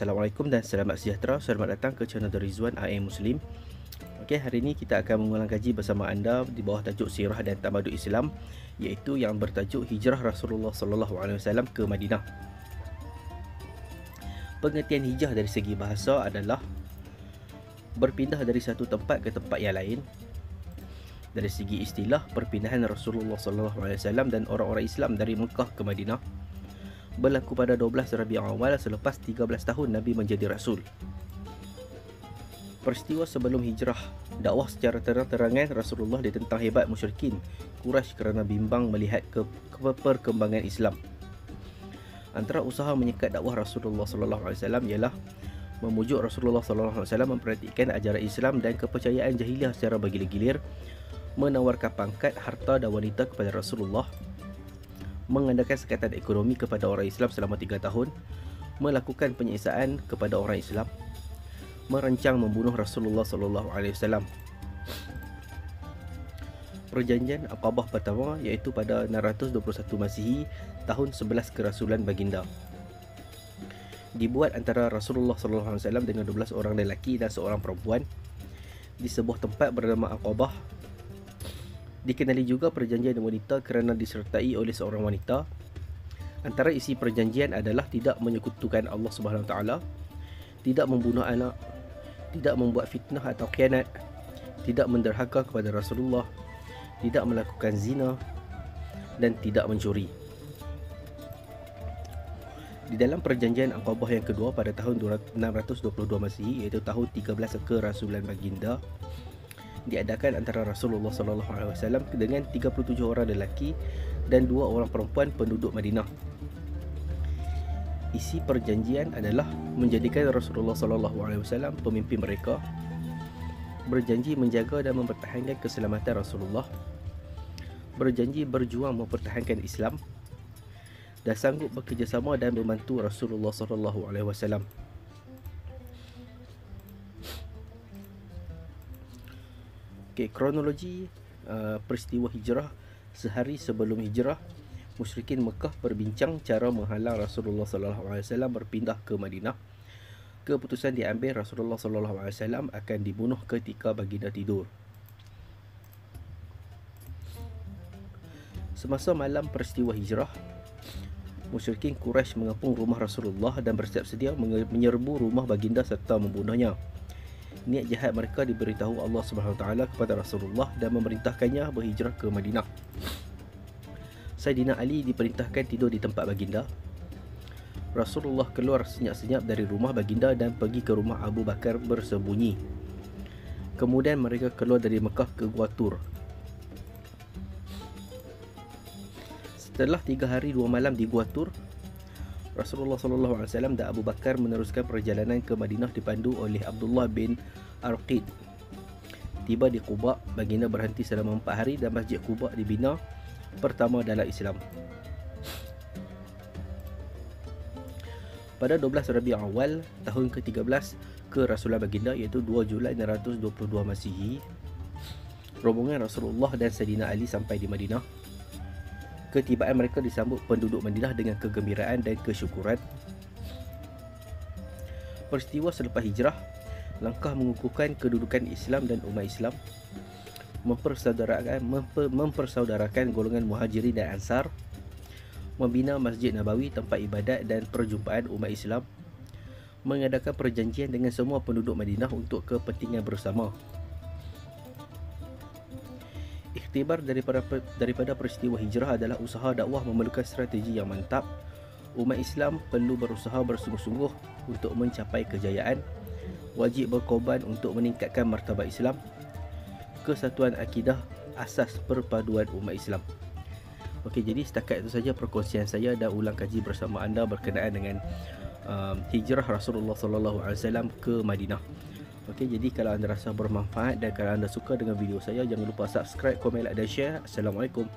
Assalamualaikum dan selamat sejahtera. Selamat datang ke channel Rizwan I Am Muslim. Okey, hari ini kita akan mengulang kaji bersama anda di bawah tajuk Sirah dan Tamadun Islam, iaitu yang bertajuk Hijrah Rasulullah SAW ke Madinah. Pengertian hijrah dari segi bahasa adalah berpindah dari satu tempat ke tempat yang lain. Dari segi istilah, perpindahan Rasulullah SAW dan orang-orang Islam dari Mekah ke Madinah berlaku pada 12 Rabiul Awal selepas 13 tahun Nabi menjadi Rasul. Peristiwa sebelum hijrah, dakwah secara terang-terangan Rasulullah ditentang hebat musyrikin Quraisy kerana bimbang melihat perkembangan Islam. Antara usaha menyekat dakwah Rasulullah SAW ialah memujuk Rasulullah SAW memperhatikan ajaran Islam dan kepercayaan jahiliah secara bergilir-gilir, menawarkan pangkat, harta dan wanita kepada Rasulullah, mengadakan sekatan ekonomi kepada orang Islam selama 3 tahun, melakukan penyiksaan kepada orang Islam, merancang membunuh Rasulullah SAW. Perjanjian Aqabah pertama iaitu pada 621 Masihi, tahun 11 kerasulan baginda, dibuat antara Rasulullah SAW dengan 12 orang lelaki dan seorang perempuan di sebuah tempat bernama Aqabah. Dikenali juga perjanjian wanita kerana disertai oleh seorang wanita. Antara isi perjanjian adalah tidak menyekutukan Allah Subhanahu Wa Taala, tidak membunuh anak, tidak membuat fitnah atau khianat, tidak menderhaka kepada Rasulullah, tidak melakukan zina dan tidak mencuri. Di dalam perjanjian Aqabah yang kedua pada tahun 622 Masihi, iaitu tahun 13 kerasulan baginda, diadakan antara Rasulullah SAW dengan 37 orang lelaki dan 2 orang perempuan penduduk Madinah. Isi perjanjian adalah menjadikan Rasulullah SAW pemimpin mereka, berjanji menjaga dan mempertahankan keselamatan Rasulullah, berjanji berjuang mempertahankan Islam, dan sanggup bekerjasama dan membantu Rasulullah SAW. Kronologi peristiwa hijrah. Sehari sebelum hijrah, musyrikin Mekah berbincang cara menghalang Rasulullah SAW berpindah ke Madinah. Keputusan diambil Rasulullah SAW akan dibunuh ketika baginda tidur. Semasa malam peristiwa hijrah, musyrikin Quraisy mengepung rumah Rasulullah dan bersiap sedia menyerbu rumah baginda serta membunuhnya. Niat jahat mereka diberitahu Allah SWT kepada Rasulullah dan memerintahkannya berhijrah ke Madinah. Saidina Ali diperintahkan tidur di tempat baginda. Rasulullah keluar senyap-senyap dari rumah baginda dan pergi ke rumah Abu Bakar bersembunyi. Kemudian mereka keluar dari Mekah ke Gua Tur. Setelah 3 hari 2 malam di Gua Tur, Rasulullah SAW dan Abu Bakar meneruskan perjalanan ke Madinah dipandu oleh Abdullah bin Arqid. Tiba di Quba, baginda berhenti selama 4 hari dan Masjid Quba dibina pertama dalam Islam. Pada 12 Rabiul Awal tahun ke-13 kerasulan baginda, iaitu 2 Julai 622 Masihi, rombongan Rasulullah dan Saidina Ali sampai di Madinah. Ketibaan mereka disambut penduduk Madinah dengan kegembiraan dan kesyukuran. Peristiwa selepas hijrah, langkah mengukuhkan kedudukan Islam dan umat Islam, mempersaudarakan golongan Muhajirin dan Ansar, membina Masjid Nabawi tempat ibadat dan perjumpaan umat Islam, mengadakan perjanjian dengan semua penduduk Madinah untuk kepentingan bersama. Iktibar daripada peristiwa hijrah adalah usaha dakwah memerlukan strategi yang mantap. Umat Islam perlu berusaha bersungguh-sungguh untuk mencapai kejayaan, wajib berkorban untuk meningkatkan martabat Islam. Kesatuan akidah asas perpaduan umat Islam. Okey, jadi setakat itu saja perkongsian saya dan ulang kaji bersama anda berkenaan dengan hijrah Rasulullah SAW ke Madinah. Okey, jadi kalau anda rasa bermanfaat dan kalau anda suka dengan video saya, jangan lupa subscribe, komen, like dan share. Assalamualaikum.